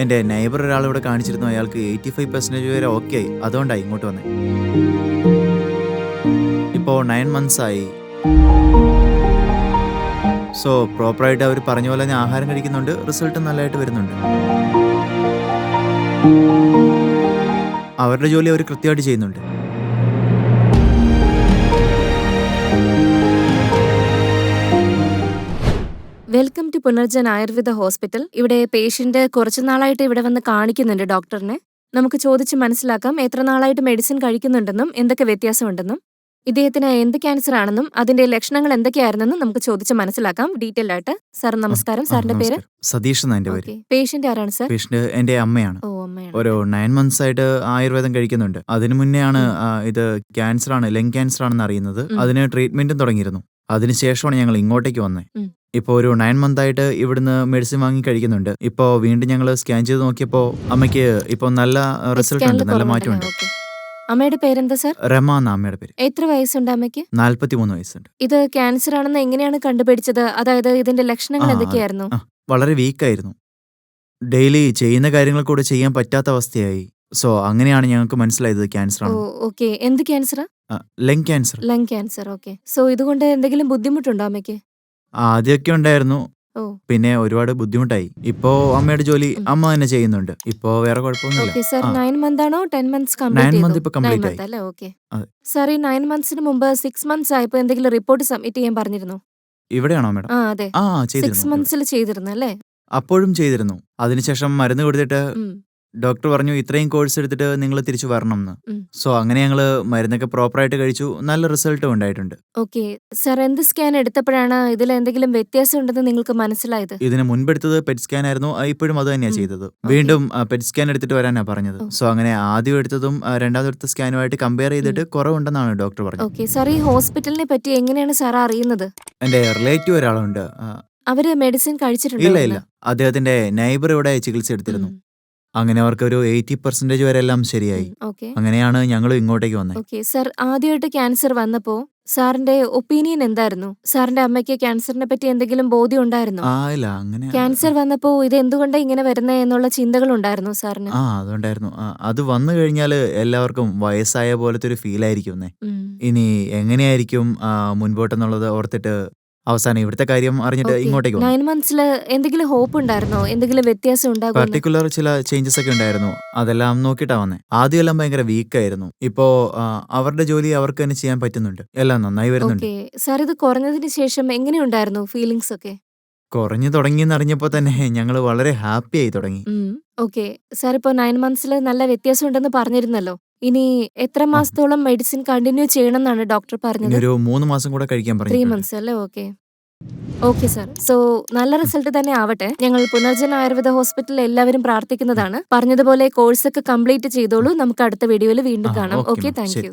എൻ്റെ നെയ്ബർ ഒരാളിവിടെ കാണിച്ചിരുന്നു. അയാൾക്ക് 85% വരെ ഓക്കെ ആയി. അതുകൊണ്ടാണ് ഇങ്ങോട്ട് വന്നത്. ഇപ്പോൾ 9 months ആയി. സോ പ്രോപ്പറായിട്ട് അവർ പറഞ്ഞ പോലെ ഞാൻ ആഹാരം കഴിക്കുന്നുണ്ട്. റിസൾട്ട് നല്ലതായിട്ട് വരുന്നുണ്ട്. അവരുടെ ജോലി അവർ കൃത്യമായിട്ട് ചെയ്യുന്നുണ്ട്. Welcome to Punarjan Ayurveda hospital. ഇവിടെ പേഷ്യന്റ് കുറച്ചു നാളായിട്ട് ഇവിടെ വന്ന് കാണിക്കുന്നുണ്ട് ഡോക്ടറിനെ. നമുക്ക് ചോദിച്ച് മനസ്സിലാക്കാം എത്ര നാളായിട്ട് മെഡിസിൻ കഴിക്കുന്നുണ്ടെന്നും എന്തൊക്കെ വ്യത്യാസമുണ്ടെന്നും ഇദ്ദേഹത്തിന് എന്ത് ക്യാൻസർ ആണെന്നും അതിന്റെ ലക്ഷണങ്ങൾ എന്തൊക്കെയായിരുന്നെന്നും നമുക്ക് ചോദിച്ച് മനസ്സിലാക്കാം ഡീറ്റെയിൽ ആയിട്ട്. സാർ നമസ്കാരം. സാറിന്റെ പേര്? സതീഷ് എന്നാ എൻ്റെ പേര്. പേഷ്യന്റ് ആരാണ് സാർ? പേഷ്യന്റ് എൻ്റെ അമ്മയാണ്. ഓ, അമ്മയാണ്. ഒരു 9 months ആയിട്ട് ആയുർവേദം കഴിക്കുന്നുണ്ട്. അതിനു മുന്നെയാണ് ഇത് ക്യാൻസർ ആണ്, ലങ് ക്യാൻസർ ആണെന്ന് അറിയുന്നത്. അതിന് ട്രീറ്റ്മെന്റും തുടങ്ങിയിരുന്നു. അതിനുശേഷമാണ് ഞങ്ങൾ ഇങ്ങോട്ടേക്ക് വന്നത്. ഇപ്പോൾ ഒരു 9 month ആയിട്ട് ഇവിടുന്ന് മെഡിസിൻ വാങ്ങി കഴിക്കുന്നുണ്ട്. ഇപ്പോൾ വീണ്ടും ഞങ്ങൾ സ്കാൻ ചെയ്ത് നോക്കിയപ്പോൾ അമ്മയ്ക്ക് ഇപ്പോൾ നല്ല റിസൾട്ട് ഉണ്ട്, നല്ല മാറ്റമുണ്ട്. അമ്മയുടെ പേരെന്താ സാർ? രമ എന്ന അമ്മയുടെ പേര്. എത്ര വയസ്സുണ്ട് അമ്മയ്ക്ക്? 43 വയസ്സുണ്ട്. ഇത് ക്യാൻസർ ആണെന്ന് എങ്ങനെയാണ് കണ്ടുപിടിച്ചത്? അതായത് ഇതിന്റെ ലക്ഷണങ്ങൾ എന്തൊക്കെയായിരുന്നു? വളരെ വീക്കായിരുന്നു. ഡെയിലി ചെയ്യുന്ന കാര്യങ്ങൾ കൂടെ ചെയ്യാൻ പറ്റാത്ത അവസ്ഥയായി. സോ അങ്ങനെയാണ് ഞങ്ങൾക്ക് മനസ്സിലായത് ക്യാൻസർ ആണ്. ഓക്കെ. എന്ത് ക്യാൻസറാ? Lung cancer. Lung cancer. Okay. So ഇതുകൊണ്ട് എന്തെങ്കിലും ബുദ്ധിമുട്ടുണ്ടോ അമ്മയ്ക്ക്? ആദ്യമൊക്കെ ഉണ്ടായിരുന്നു. പിന്നെ ഒരുപാട് ബുദ്ധിമുട്ടായി. ഇപ്പോ അമ്മയുടെ ജോലി അമ്മ തന്നെ ചെയ്യുന്നുണ്ട്. ഇപ്പോ വേറെ കുഴപ്പമൊന്നുമില്ല. സാർ 9 month ആണോ 10 months 9 month ഇപ്പൊ കംപ്ലീറ്റ് ആയി. അല്ലേ? ഓക്കെ. സാർ ഈ 9 monthsന് മുമ്പ് 6 months ആയപ്പോൾ എന്തെങ്കിലും റിപ്പോർട്ട് സബ്മിറ്റ് ചെയ്യാൻ പറഞ്ഞിരുന്നു? ഇവിടെയാണോ മാഡം? അതെ. 6 ചെയ്തിരുന്നു. monthsൽ ചെയ്തിരുന്നു അല്ലേ? അപ്പോഴും ചെയ്തിരുന്നു. അതിനുശേഷം മരുന്ന് കൊടുത്തിട്ട് ഡോക്ടർ പറഞ്ഞു ഇത്രയും കോഴ്സ് എടുത്തിട്ട് നിങ്ങൾ തിരിച്ചു വരണം എന്ന്. സോ അങ്ങനെ ഞങ്ങള് മരുന്നൊക്കെ പ്രോപ്പറായിട്ട് കഴിച്ചു. നല്ല റിസൾട്ടും ഉണ്ടായിട്ടുണ്ട്. ഓക്കെ. സാർ എന്ത് സ്കാൻ എടുത്തപ്പോഴാണ് ഇതിൽ എന്തെങ്കിലും വ്യത്യാസം ഉണ്ടെന്ന് നിങ്ങൾക്ക് മനസ്സിലായത്? ഇതിന് മുൻപെടുത്തത് പെറ്റ് സ്കാൻ ആയിരുന്നു. ഇപ്പോഴും അത് തന്നെയാണ് ചെയ്തത്. വീണ്ടും പെറ്റ് സ്കാൻ എടുത്തിട്ട് വരാനാ പറഞ്ഞത്. സോ അങ്ങനെ ആദ്യം എടുത്തതും രണ്ടാമത്തെ സ്കാനുമായിട്ട് കമ്പയർ ചെയ്തിട്ട് കുറവുണ്ടെന്നാണ് ഡോക്ടർ പറഞ്ഞത്. ഓക്കെ. സാർ ഈ ഹോസ്പിറ്റലിനെ പറ്റി എങ്ങനെയാണ് സാർ അറിയുന്നത്? എന്റെ റിലേറ്റീവ് ഒരാളുണ്ട്. അവര് മെഡിസിൻ കഴിച്ചിട്ടുണ്ടോ? ഇല്ല. അദ്ദേഹത്തിന്റെ നൈബർ ഇവിടെ ചികിത്സ എടുത്തിരുന്നു. അങ്ങനെ അവർക്ക് ഒരു 80% വരെ എല്ലാം ശരിയായി. അങ്ങനെയാണ് ഞങ്ങൾ ഇങ്ങോട്ടേക്ക് വന്നത്. ഓക്കെ. സാർ ആദ്യമായിട്ട് ക്യാൻസർ വന്നപ്പോ സാറിന്റെ ഒപ്പീനിയൻ എന്തായിരുന്നു? സാറിന്റെ അമ്മയ്ക്ക് ക്യാൻസറിനെ പറ്റി എന്തെങ്കിലും ബോധ്യം ഉണ്ടായിരുന്നോ? ഇല്ല, അങ്ങനെ ക്യാൻസർ വന്നപ്പോ ഇത് എന്തുകൊണ്ടാ ഇങ്ങനെ വരുന്നേ എന്നുള്ള ചിന്തകൾ ഉണ്ടായിരുന്നു സാറിന്? അതുണ്ടായിരുന്നു. അത് വന്നു കഴിഞ്ഞാല് എല്ലാവർക്കും വയസ്സായ പോലത്തെ ഒരു ഫീൽ ആയിരിക്കും. ഇനി എങ്ങനെയായിരിക്കും മുൻപോട്ടെന്നുള്ളത് ഓർത്തിട്ട് അവസാനം ഇവിടുത്തെ കാര്യം അറിഞ്ഞിട്ട് ഇങ്ങോട്ടേക്ക് വന്നു. 9 monthsൽ എന്തെങ്കിലും ഹോപ്പ് ഉണ്ടായിരുന്നോ? എന്തെങ്കിലും വ്യത്യാസം ഉണ്ടാകുമോ? പർട്ടിക്കുലർ ചില ചേഞ്ചസ് ഒക്കെ ഉണ്ടായിരുന്നു. അതെല്ലാം നോക്കിയിട്ടാ വന്നേ. ആദ്യമെല്ലാം ഭയങ്കര വീക്കായിരുന്നു. ഇപ്പോ അവരുടെ ജോലി അവർക്ക് തന്നെ ചെയ്യാൻ പറ്റുന്നുണ്ട്. എല്ലാം നന്നായി വരുന്നുണ്ട്. സാർ ഇത് കുറഞ്ഞതിന് ശേഷം എങ്ങനെയുണ്ടായിരുന്നു ഫീലിംഗ്സ് ഒക്കെ? കുറഞ്ഞു തുടങ്ങിയെന്ന് അറിഞ്ഞപ്പോ തന്നെ ഞങ്ങൾ വളരെ ഹാപ്പി ആയി തുടങ്ങി. ഓക്കെ. സാർ ഇപ്പോ 9 monthsൽ നല്ല വ്യത്യാസം ഉണ്ടെന്ന് പറഞ്ഞിരുന്നല്ലോ. ഇനി എത്ര മാസത്തോളം മെഡിസിൻ കണ്ടിന്യൂ ചെയ്യണമെന്നാണ് ഡോക്ടർ പറഞ്ഞത്? ഒരു 3 മാസം കൂടെ കഴിക്കാൻ പറഞ്ഞു. 3 months അല്ലേ? Okay sir. സോ നല്ല റിസൾട്ട് തന്നെ ആവട്ടെ. ഞങ്ങൾ പുനർജൻ ആയുർവേദ ഹോസ്പിറ്റലിൽ എല്ലാവരും പ്രാർത്ഥിക്കുന്നതാണ്. പറഞ്ഞതുപോലെ കോഴ്സ് ഒക്കെ കംപ്ലീറ്റ് ചെയ്തോളൂ. നമുക്ക് അടുത്ത വീഡിയോയിൽ വീണ്ടും കാണാം. ഓക്കെ. Thank you.